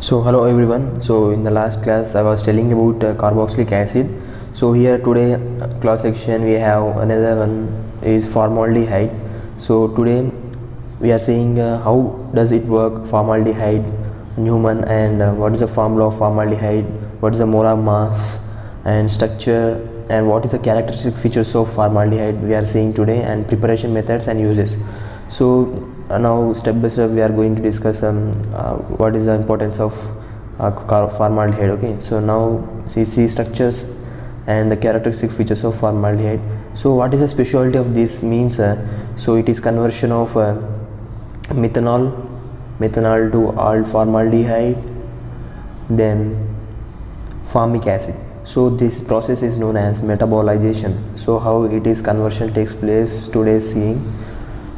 So hello everyone. So in the last class I was telling about carboxylic acid. So here today class section we have another one is formaldehyde. So today we are seeing how does it work, formaldehyde in human, and what is the formula of formaldehyde, what is the molar mass and structure, and what is the characteristic features of formaldehyde we are seeing today, and preparation methods and uses. So now step by step we are going to discuss what is the importance of formaldehyde. Okay, so now see structures and the characteristic features of formaldehyde. So what is the specialty of this means so it is conversion of methanol to all formaldehyde, then formic acid. So this process is known as metabolization. So how it is conversion takes place today seeing.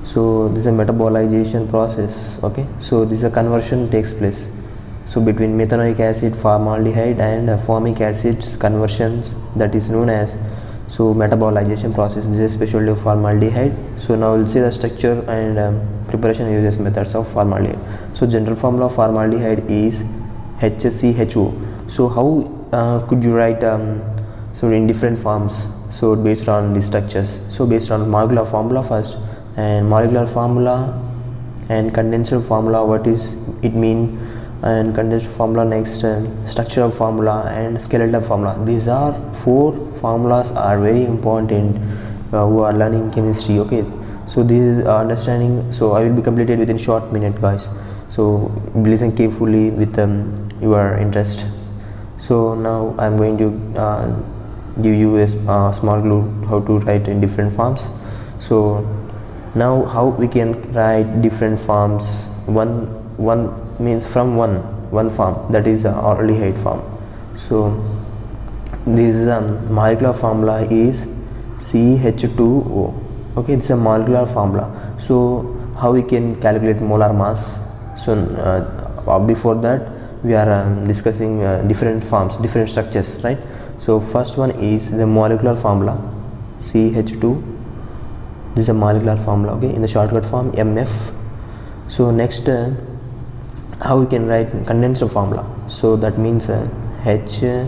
So this is a metabolization process. Okay, so this is a conversion takes place so between methanoic acid, formaldehyde, and formic acids conversions, that is known as so metabolization process. This is specialty of formaldehyde. So now we'll see the structure and preparation uses methods of formaldehyde. So general formula of formaldehyde is HCHO. So how could you write so in different forms, so based on the structures. So based on molecular formula first, and molecular formula and condensed formula, what is it mean, and condensed formula next, structural formula and skeletal formula. These are four formulas are very important who are learning chemistry. Okay, so this is understanding, so I will be completed within short minute guys, so listen carefully with your interest. So now I am going to give you a small clue how to write in different forms. So now how we can write different forms. One means from one form, that is the aldehyde form. So this molecular formula is CH2O. Okay, this is a molecular formula. So how we can calculate molar mass? So before that we are discussing different forms, different structures, right? So first one is the molecular formula CH2. This is a molecular formula, okay, in the shortcut form MF. So next how we can write condensed formula. So that means HCHO.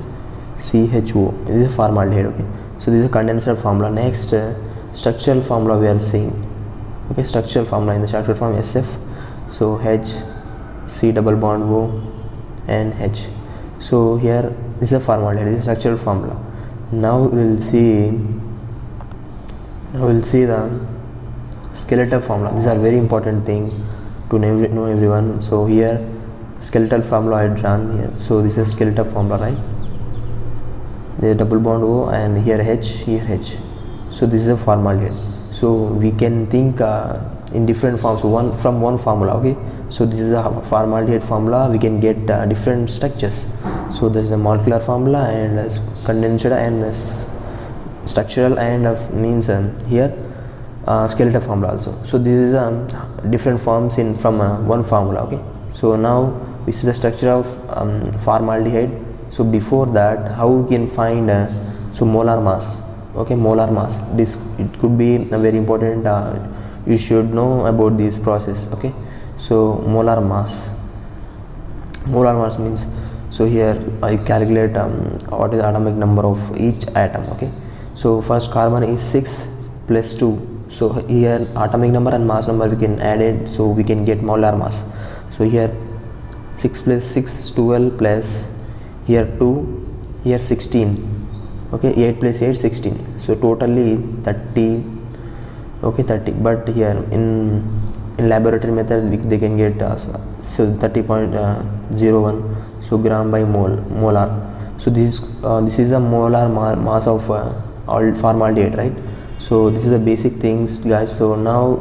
This is a formaldehyde. Okay, so this is a condensed formula. Next structural formula we are seeing. Okay, structural formula in the shortcut form SF. So H C double bond O and H. So here this is a formaldehyde. This is structural formula. Now we'll see the skeletal formula. These are very important thing to know everyone. So here skeletal formula I drawn here. So this is skeletal formula, right? There is double bond O and here H, here H. So this is a formaldehyde. So we can think in different forms, from one formula. Okay, so this is a formaldehyde formula. We can get different structures. So there is a molecular formula and condensed and structural and means here skeletal formula also. So this is different forms in from one formula. Okay, so now we see the structure of formaldehyde. So before that, how we can find so molar mass. Okay, molar mass, this it could be very important. You should know about this process. Okay, so molar mass means, so here I calculate what is the atomic number of each atom. Okay, so first carbon is 6 plus 2. So here atomic number and mass number we can add it, so we can get molar mass. So here 6 plus 6 12 plus here 2, here 16. Okay, 8 plus 8 16. So totally 30. Okay, 30. But here in laboratory method they can get so 30.01. So gram by molar. So this is a molar mass of all formaldehyde, right? So this is the basic things guys. So now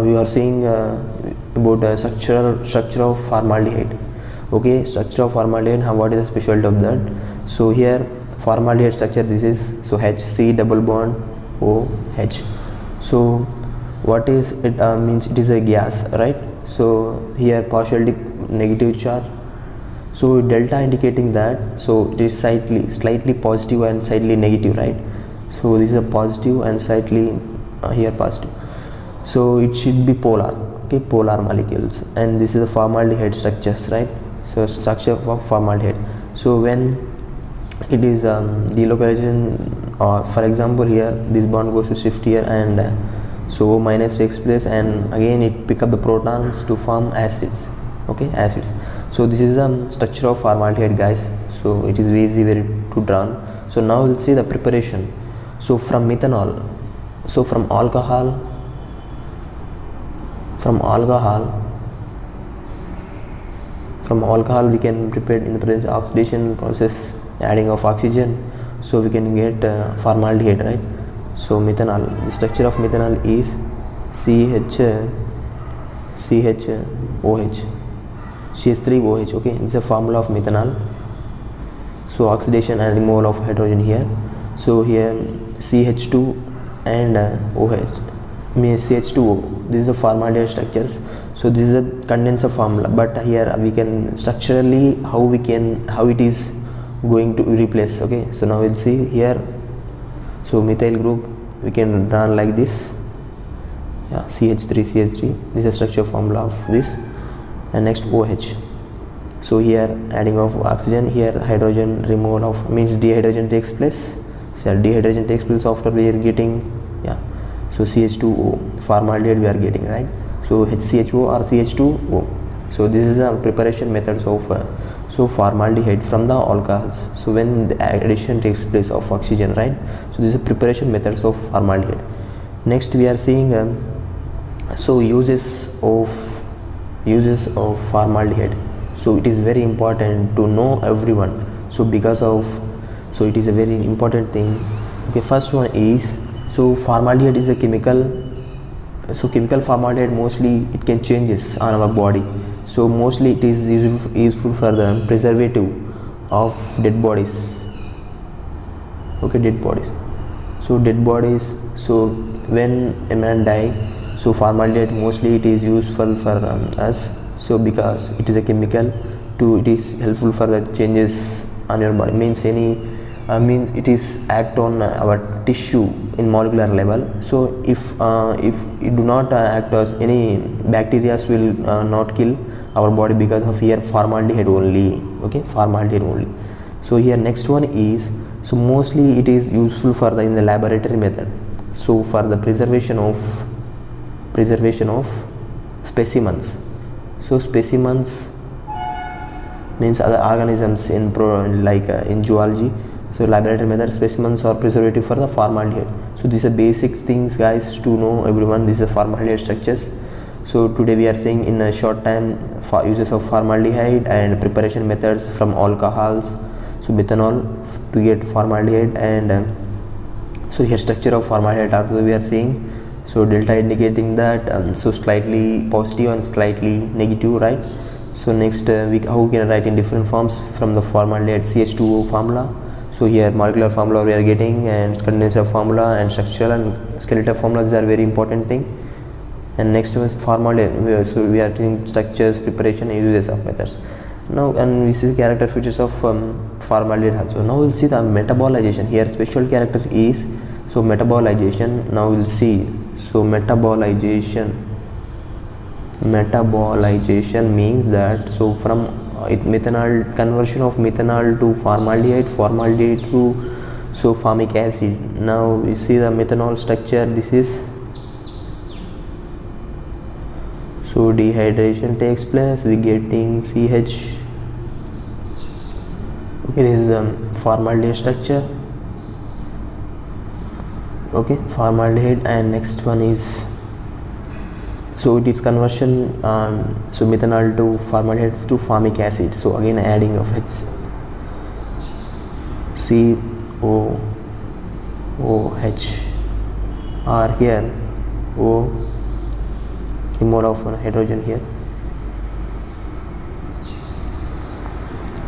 we are seeing about structure of formaldehyde. Okay, structure of formaldehyde, what is the specialty of that? So here formaldehyde structure, this is so HC double bond OH. So what is it means, it is a gas, right? So here partially negative charge, so delta indicating that, so it is slightly positive and slightly negative, right? So this is a positive and slightly here positive. So it should be polar. Okay, polar molecules, and this is the formaldehyde structures, right? So structure of formaldehyde. So when it is delocalization, or for example here this bond goes to shift here, and so O minus takes place, and again it pick up the protons to form acids. Okay, acids. So this is the structure of formaldehyde, guys. So it is easy very to draw. So now we'll see the preparation. So from methanol, so from alcohol we can prepare in the presence of oxidation process, adding of oxygen, so we can get formaldehyde, right? So methanol, the structure of methanol is CH3OH. Okay, it's a formula of methanol. So oxidation and removal of hydrogen here. So here CH2 and OH means CH2O. This is the formaldehyde structures. So this is a condenser formula, but here we can structurally how it is going to replace. Okay, so now we'll see here. So methyl group we can draw like this. Yeah, CH3. This is the structure formula of this. And next OH. So here adding of oxygen, here hydrogen, removal of, means dehydrogen takes place. So dehydrogen takes place after we are getting, yeah, so CH2O formaldehyde we are getting, right? So HCHO or CH2O. So this is the preparation methods of so formaldehyde from the alcohols. So when the addition takes place of oxygen, right? So this is preparation methods of formaldehyde. Next we are seeing so uses of formaldehyde. So it is very important to know everyone. So because of, so it is a very important thing. Okay, first one is, so formaldehyde is a chemical. So chemical formaldehyde mostly it can changes on our body. So mostly it is useful for the preservative of dead bodies. Okay, dead bodies. So dead bodies. So when a man die, so formaldehyde mostly it is useful for us. So because it is a chemical, it is helpful for the changes on your body. Means it is act on our tissue in molecular level. So if it do not act as any bacteria will not kill our body because of here formaldehyde only. Okay, formaldehyde only. So here next one is, so mostly it is useful for the in the laboratory method. So for the preservation of specimens. So specimens means other organisms in in zoology. So laboratory method, specimens are preservative for the formaldehyde. So these are basic things, guys, to know everyone. These are formaldehyde structures. So today we are seeing in a short time uses of formaldehyde and preparation methods from alcohols. So methanol to get formaldehyde, and so here structure of formaldehyde also we are seeing. So delta indicating that so slightly positive and slightly negative, right? So next how we can write in different forms from the formaldehyde CH2O formula. So here molecular formula we are getting, and condenser formula and structural and skeletal formulas are very important thing. And next was formaldehyde. So we are doing structures, preparation, and uses of methods. Now, and we see the character features of formaldehyde also. Now we'll see the metabolization. Here special character is, so metabolization. Now we'll see. So metabolization means that, so from methanol, conversion of methanol to formaldehyde to so formic acid. Now we see the methanol structure. This is, so dehydration takes place, we getting CH. Okay, this is formaldehyde structure. Okay, formaldehyde. And next one is, so it is conversion so methanol to formaldehyde to formic acid. So again adding of COOH, or here O, removal of hydrogen here.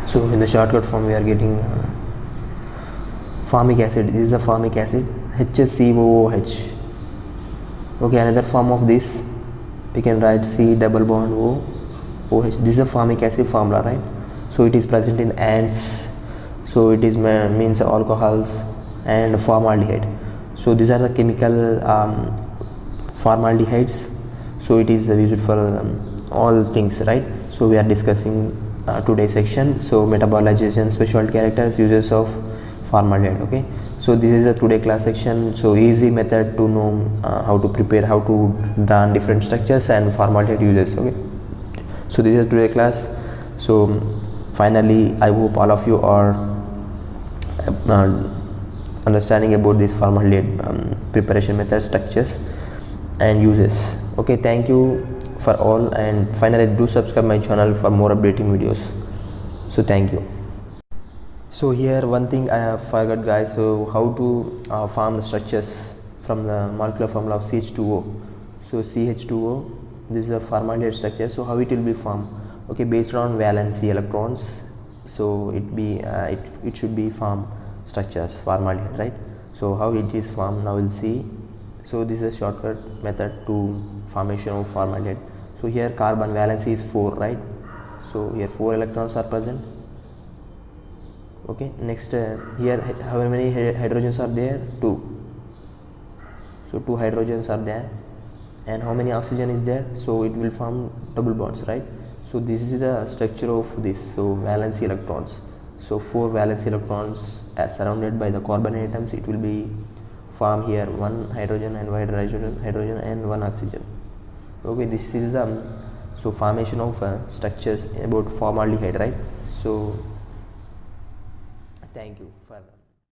So in the shortcut form we are getting formic acid. This is the formic acid, HCOOH. Okay, another form of this we can write C double bond O OH. This is a formic acid formula, right? So it is present in ants. So it is means alcohols and formaldehyde. So these are the chemical formaldehydes. So it is used for all things, right? So we are discussing today's section. So metabolization, special characters, uses of formaldehyde. Okay, so this is a today class section. So easy method to know how to prepare, how to draw different structures and formaldehyde uses. Okay, so this is today class. So finally I hope all of you are understanding about this formaldehyde preparation method, structures and uses. Okay, thank you for all, and finally do subscribe my channel for more updating videos. So thank you. So here one thing I have forgot, guys. So how to form the structures from the molecular formula of CH2O. So CH2O, this is a formaldehyde structure. So how it will be formed? Okay, based on valency electrons. So it should be formed structures, formaldehyde, right? So how it is formed, now we'll see. So this is a shortcut method to formation of formaldehyde. So here carbon valency is 4, right? So here 4 electrons are present. Okay, next here how many hydrogens are there? 2. So 2 hydrogens are there. And how many oxygen is there? So it will form double bonds, right? So this is the structure of this. So valence electrons. So 4 valence electrons as surrounded by the carbon atoms, it will be form here 1 hydrogen and 1 hydrogen and 1 oxygen. Okay, this is so formation of structures about formaldehyde, right? So thank you for